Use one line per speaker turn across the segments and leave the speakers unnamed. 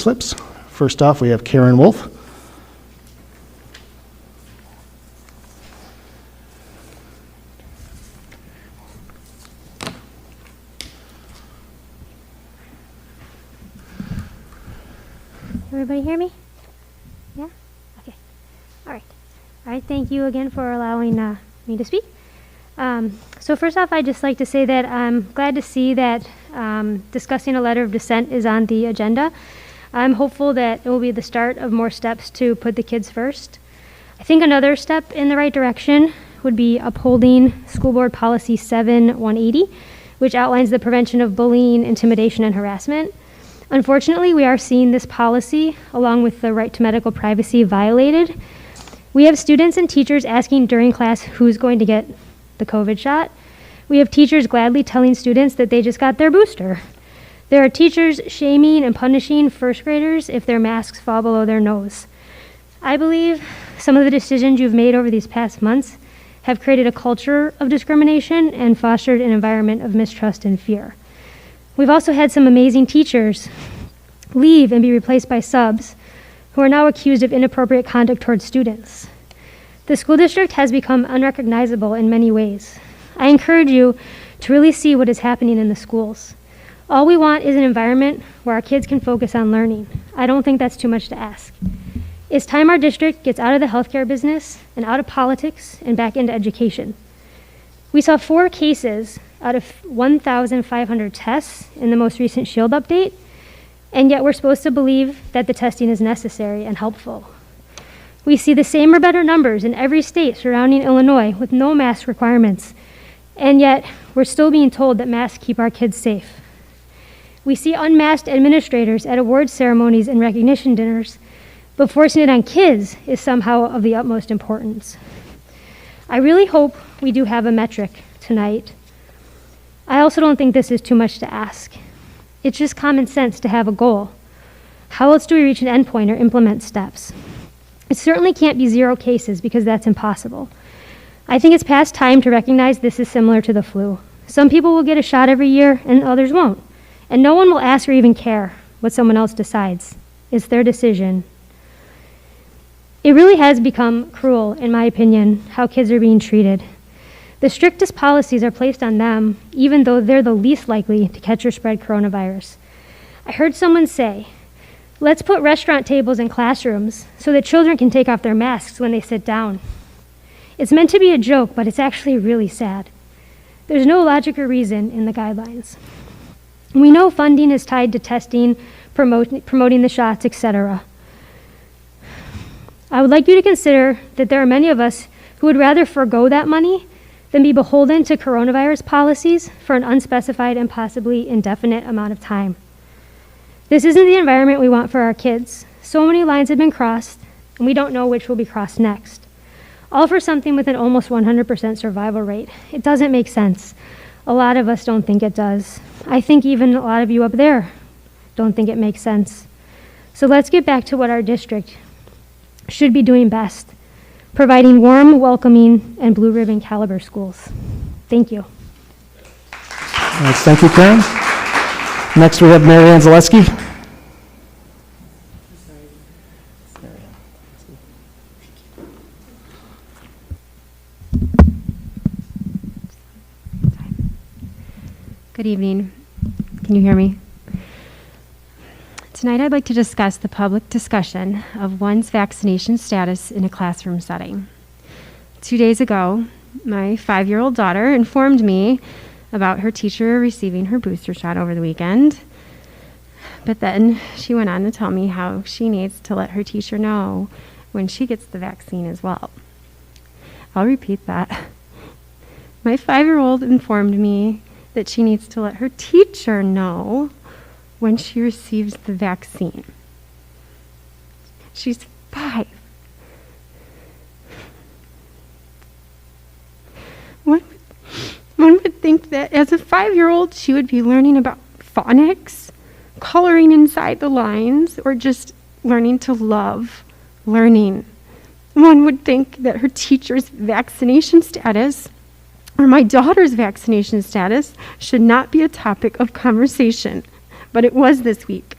Slips. First off, we have Karen Wolfe.
Everybody hear me? Yeah? Okay. All right. All right, thank you again for allowing me to speak. So first off, I'd just like to say that I'm glad to see that discussing a letter of dissent is on the agenda. I'm hopeful that it will be the start of more steps to put the kids first. I think another step in the right direction would be upholding School Board Policy 7180, which outlines the prevention of bullying, intimidation, and harassment. Unfortunately, we are seeing this policy, along with the right to medical privacy, violated. We have students and teachers asking during class who's going to get the COVID shot. We have teachers gladly telling students that they just got their booster. There are teachers shaming and punishing first graders if their masks fall below their nose. I believe some of the decisions you've made over these past months have created a culture of discrimination and fostered an environment of mistrust and fear. We've also had some amazing teachers leave and be replaced by subs who are now accused of inappropriate conduct towards students. The school district has become unrecognizable in many ways. I encourage you to really see what is happening in the schools. All we want is an environment where our kids can focus on learning. I don't think that's too much to ask. It's time our district gets out of the healthcare business and out of politics and back into education. We saw 4 cases out of 1,500 tests in the most recent SHIELD update, and yet we're supposed to believe that the testing is necessary and helpful. We see the same or better numbers in every state surrounding Illinois with no mask requirements, and yet we're still being told that masks keep our kids safe. We see unmasked administrators at awards ceremonies and recognition dinners, but forcing it on kids is somehow of the utmost importance. I really hope we do have a metric tonight. I also don't think this is too much to ask. It's just common sense to have a goal. How else do we reach an endpoint or implement steps? It certainly can't be 0 cases because that's impossible. I think it's past time to recognize this is similar to the flu. Some people will get a shot every year and others won't. And no one will ask or even care what someone else decides. It's their decision. It really has become cruel, in my opinion, how kids are being treated. The strictest policies are placed on them, even though they're the least likely to catch or spread coronavirus. I heard someone say, let's put restaurant tables in classrooms so that children can take off their masks when they sit down. It's meant to be a joke, but it's actually really sad. There's no logic or reason in the guidelines. We know funding is tied to testing, promoting the shots, etc. I would like you to consider that there are many of us who would rather forego that money than be beholden to coronavirus policies for an unspecified and possibly indefinite amount of time. This isn't the environment we want for our kids. So many lines have been crossed, and we don't know which will be crossed next. All for something with an almost 100% survival rate. It doesn't make sense. A lot of us don't think it does. I think even a lot of you up there don't think it makes sense. So let's get back to what our district should be doing best, providing warm, welcoming, and blue ribbon caliber schools. Thank you.
Nice. Thank you, Karen. Next, we have Maryanzaleski.
Good evening. Can you hear me? Tonight I'd like to discuss the public discussion of one's vaccination status in a classroom setting. 2 days ago, my 5-year-old daughter informed me about her teacher receiving her booster shot over the weekend, but then she went on to tell me how she needs to let her teacher know when she gets the vaccine as well. I'll repeat that. My 5-year-old informed me that she needs to let her teacher know when she receives the vaccine. She's 5. One would think that as a 5-year-old, she would be learning about phonics, coloring inside the lines, or just learning to love learning. One would think that her teacher's vaccination status, or my daughter's vaccination status, should not be a topic of conversation, but it was this week.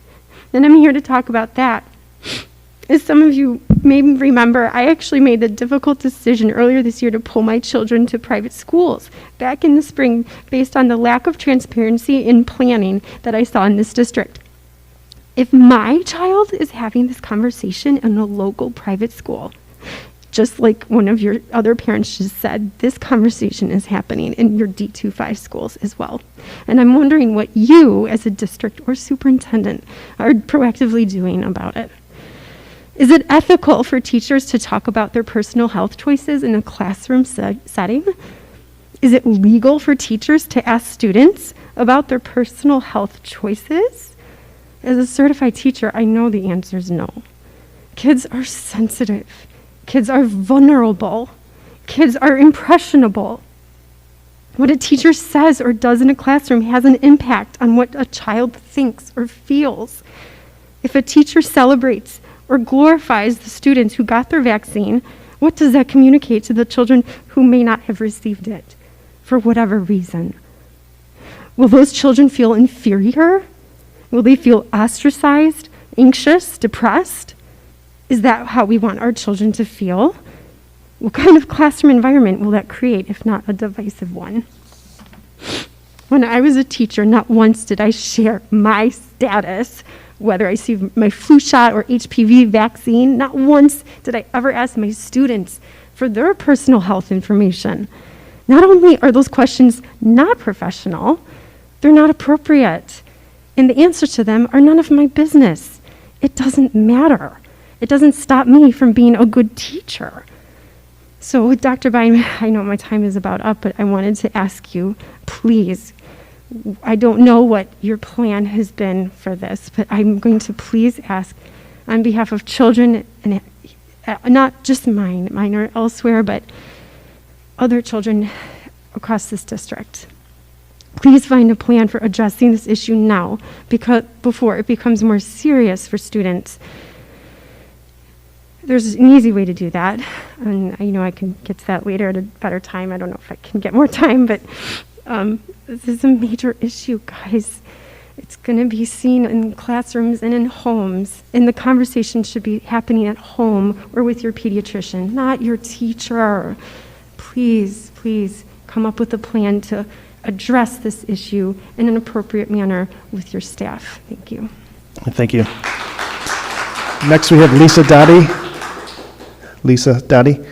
And I'm here to talk about that. As some of you may remember, I actually made the difficult decision earlier this year to pull my children to private schools back in the spring based on the lack of transparency in planning that I saw in this district. If my child is having this conversation in a local private school, just like one of your other parents just said, this conversation is happening in your D25 schools as well. And I'm wondering what you, as a district or superintendent, are proactively doing about it. Is it ethical for teachers to talk about their personal health choices in a classroom setting? Is it legal for teachers to ask students about their personal health choices? As a certified teacher, I know the answer is no. Kids are sensitive. Kids are vulnerable. Kids are impressionable. What a teacher says or does in a classroom has an impact on what a child thinks or feels. If a teacher celebrates or glorifies the students who got their vaccine, what does that communicate to the children who may not have received it for whatever reason? Will those children feel inferior? Will they feel ostracized, anxious, depressed? Is that how we want our children to feel? What kind of classroom environment will that create, if not a divisive one? When I was a teacher, not once did I share my status, whether I received my flu shot or HPV vaccine. Not once did I ever ask my students for their personal health information. Not only are those questions not professional, they're not appropriate. And the answers to them are none of my business. It doesn't matter. It doesn't stop me from being a good teacher. So, Dr. Bynum, I know my time is about up, but I wanted to ask you, please, I don't know what your plan has been for this, but I'm going to please ask on behalf of children, and not just mine are elsewhere, but other children across this district. Please find a plan for addressing this issue now, before it becomes more serious for students. There's an easy way to do that, and I know I can get to that later at a better time. I don't know if I can get more time, but this is a major issue, guys. It's going to be seen in classrooms and in homes, and the conversation should be happening at home or with your pediatrician, not your teacher. Please, please come up with a plan to address this issue in an appropriate manner with your staff. Thank you.
Thank you. Next, we have Lisa Dottie. Lisa Dottie.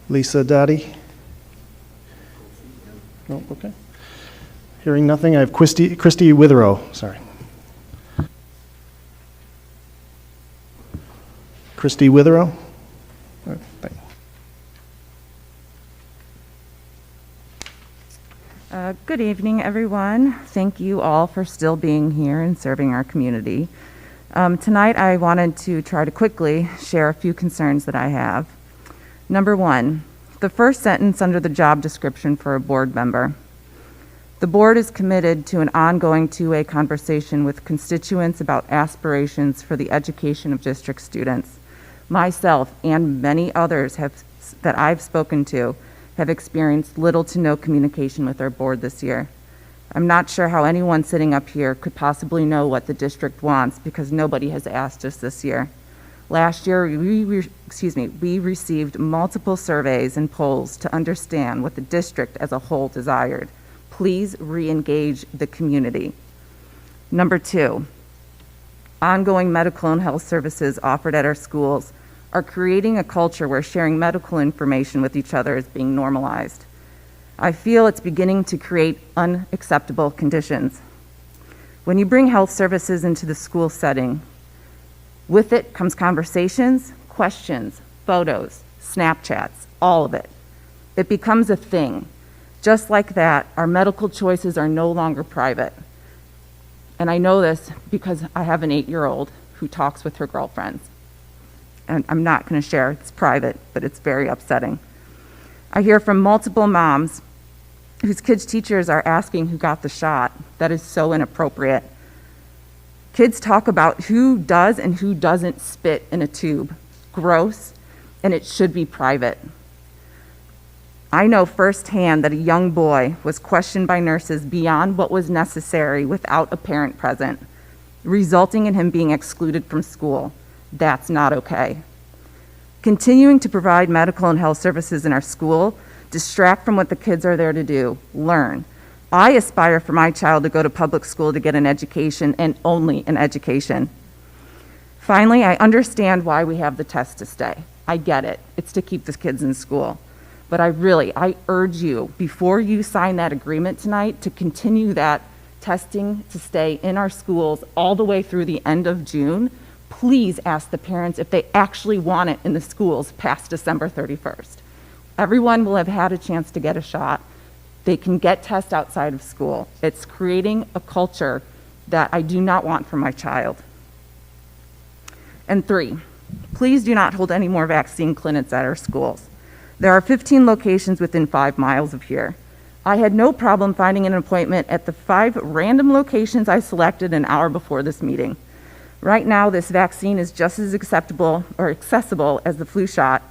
Lisa Dottie. No, okay. Hearing nothing, I have Christy Withrow. Sorry. Christy Withrow.
Good evening, everyone. Thank you all for still being here and serving our community. Tonight, I wanted to try to quickly share a few concerns that I have. Number one, the first sentence under the job description for a board member. The board is committed to an ongoing two-way conversation with constituents about aspirations for the education of district students. Myself and many others that I've spoken to have experienced little to no communication with our board this year. I'm not sure how anyone sitting up here could possibly know what the district wants because nobody has asked us this year. Last year, we received multiple surveys and polls to understand what the district as a whole desired. Please re-engage the community. Number two, ongoing medical and health services offered at our schools are creating a culture where sharing medical information with each other is being normalized. I feel it's beginning to create unacceptable conditions. When you bring health services into the school setting, with it comes conversations, questions, photos, Snapchats, all of it. It becomes a thing. Just like that, our medical choices are no longer private. And I know this because I have an 8-year-old who talks with her girlfriends. And I'm not going to share, it's private, but it's very upsetting. I hear from multiple moms whose kids' teachers are asking who got the shot. That is so inappropriate. Kids talk about who does and who doesn't spit in a tube. Gross, and it should be private. I know firsthand that a young boy was questioned by nurses beyond what was necessary without a parent present, resulting in him being excluded from school. That's not okay. Continuing to provide medical and health services in our school distract from what the kids are there to do, learn. I aspire for my child to go to public school to get an education and only an education. Finally, I understand why we have the test to stay. I get it. It's to keep the kids in school. But I urge you, before you sign that agreement tonight, to continue that testing to stay in our schools all the way through the end of June. Please ask the parents if they actually want it in the schools past December 31st. Everyone will have had a chance to get a shot. They can get tests outside of school. It's creating a culture that I do not want for my child. And 3, please do not hold any more vaccine clinics at our schools. There are 15 locations within 5 miles of here. I had no problem finding an appointment at the 5 random locations I selected an hour before this meeting. Right now, this vaccine is just as acceptable or accessible as the flu shot.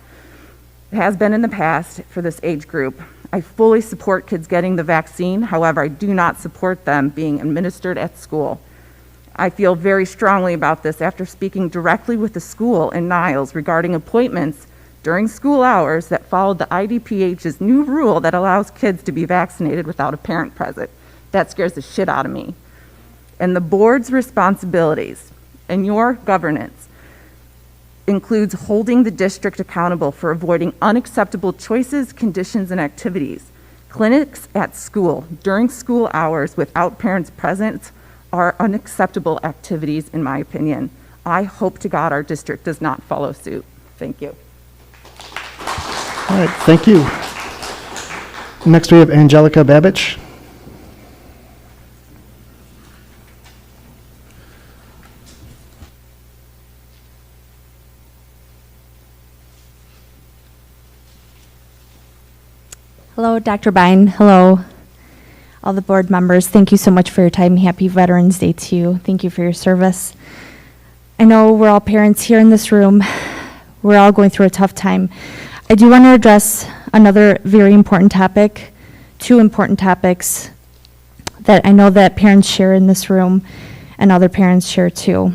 It has been in the past for this age group. I fully support kids getting the vaccine. However, I do not support them being administered at school. I feel very strongly about this after speaking directly with the school in Niles regarding appointments during school hours that followed the IDPH's new rule that allows kids to be vaccinated without a parent present. That scares the shit out of me. And the board's responsibilities and your governance includes holding the district accountable for avoiding unacceptable choices, conditions, and activities. Clinics at school during school hours without parents present are unacceptable activities, in my opinion. I hope to God our district does not follow suit. Thank you.
All right, thank you. Next, we have Angelica Babich.
Hello, Dr. Bine. Hello, all the board members. Thank you so much for your time. Happy Veterans Day to you. Thank you for your service. I know we're all parents here in this room. We're all going through a tough time. I do want to address another very important topic, 2 important topics that I know that parents share in this room and other parents share too.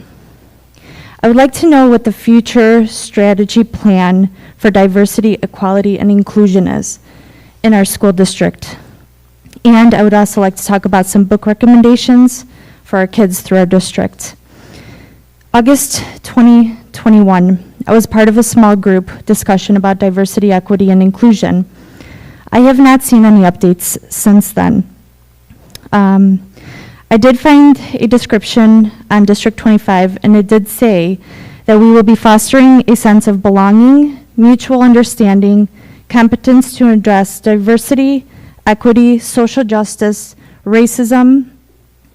I would like to know what the future strategy plan for diversity, equality, and inclusion is in our school district. And I would also like to talk about some book recommendations for our kids through our district. August 2021, I was part of a small group discussion about diversity, equity, and inclusion. I have not seen any updates since then. I did find a description on District 25, and it did say that we will be fostering a sense of belonging, mutual understanding, competence to address diversity, equity, social justice, racism,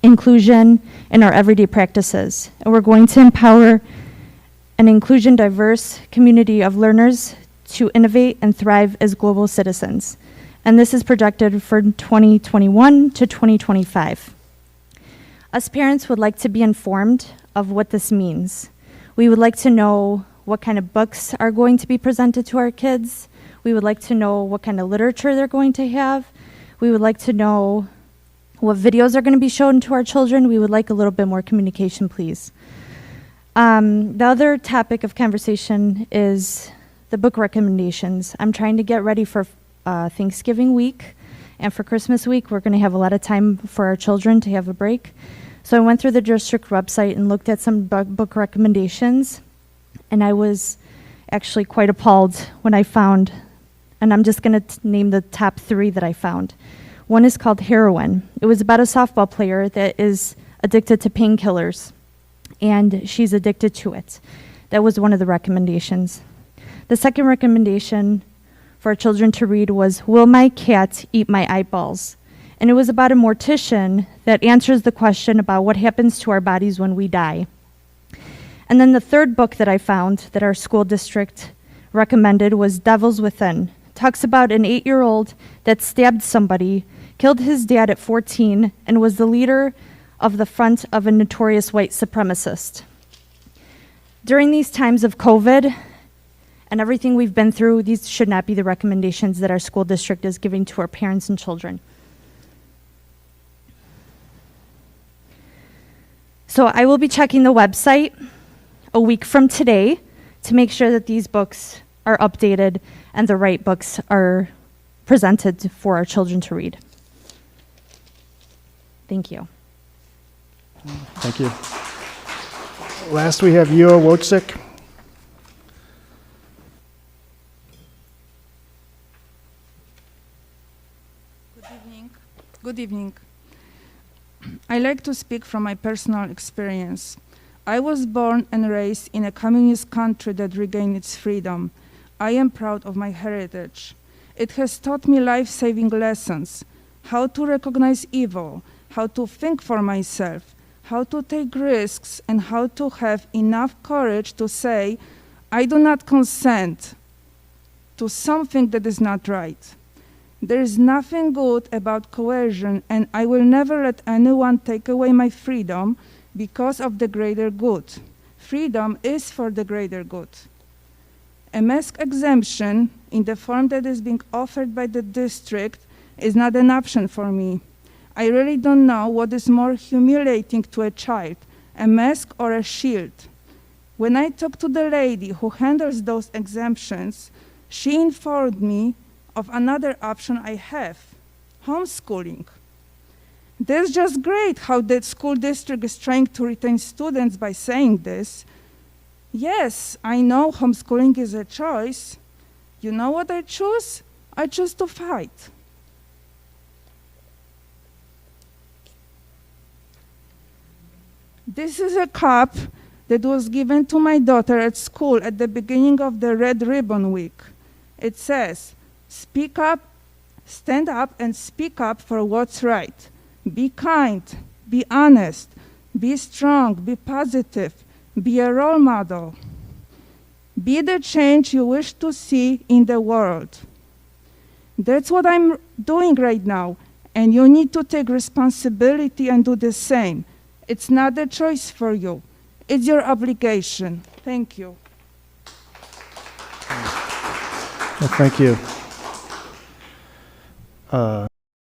inclusion in our everyday practices. And we're going to empower an inclusion diverse community of learners to innovate and thrive as global citizens. And this is projected for 2021 to 2025. Us parents would like to be informed of what this means. We would like to know what kind of books are going to be presented to our kids. We would like to know what kind of literature they're going to have. We would like to know what videos are going to be shown to our children. We would like a little bit more communication, please. The other topic of conversation is the book recommendations. I'm trying to get ready for Thanksgiving week, and for Christmas week, we're going to have a lot of time for our children to have a break. So I went through the district website and looked at some book recommendations, and I was actually quite appalled when I found, and I'm just going to name the top 3 that I found. One is called Heroin. It was about a softball player that is addicted to painkillers, and she's addicted to it. That was one of the recommendations. The second recommendation for our children to read was Will My Cat Eat My Eyeballs? And it was about a mortician that answers the question about what happens to our bodies when we die. And then the third book that I found that our school district recommended was Devils Within. It talks about an 8-year-old that stabbed somebody, killed his dad at 14, and was the leader of the front of a notorious white supremacist. During these times of COVID And everything we've been through, these should not be the recommendations that our school district is giving to our parents and children. So I will be checking the website a week from today to make sure that these books are updated and the right books are presented for our children to read. Thank you.
Thank you. Last, we have Wanda Wodzick.
Good evening. I like to speak from my personal experience. I was born and raised in a communist country that regained its freedom. I am proud of my heritage. It has taught me life-saving lessons, how to recognize evil, how to think for myself, how to take risks, and how to have enough courage to say, I do not consent to something that is not right. There is nothing good about coercion, and I will never let anyone take away my freedom because of the greater good. Freedom is for the greater good. A mask exemption in the form that is being offered by the district is not an option for me. I really don't know what is more humiliating to a child, a mask or a shield. When I talked to the lady who handles those exemptions, she informed me of another option I have, homeschooling. That's just great how the school district is trying to retain students by saying this. Yes, I know homeschooling is a choice. You know what I choose? I choose to fight. This is a cup that was given to my daughter at school at the beginning of the Red Ribbon Week. It says, speak up, stand up and speak up for what's right. Be kind, be honest, be strong, be positive, be a role model. Be the change you wish to see in the world. That's what I'm doing right now, and you need to take responsibility and do the same. It's not a choice for you. It's your obligation. Thank you.
Well, thank you.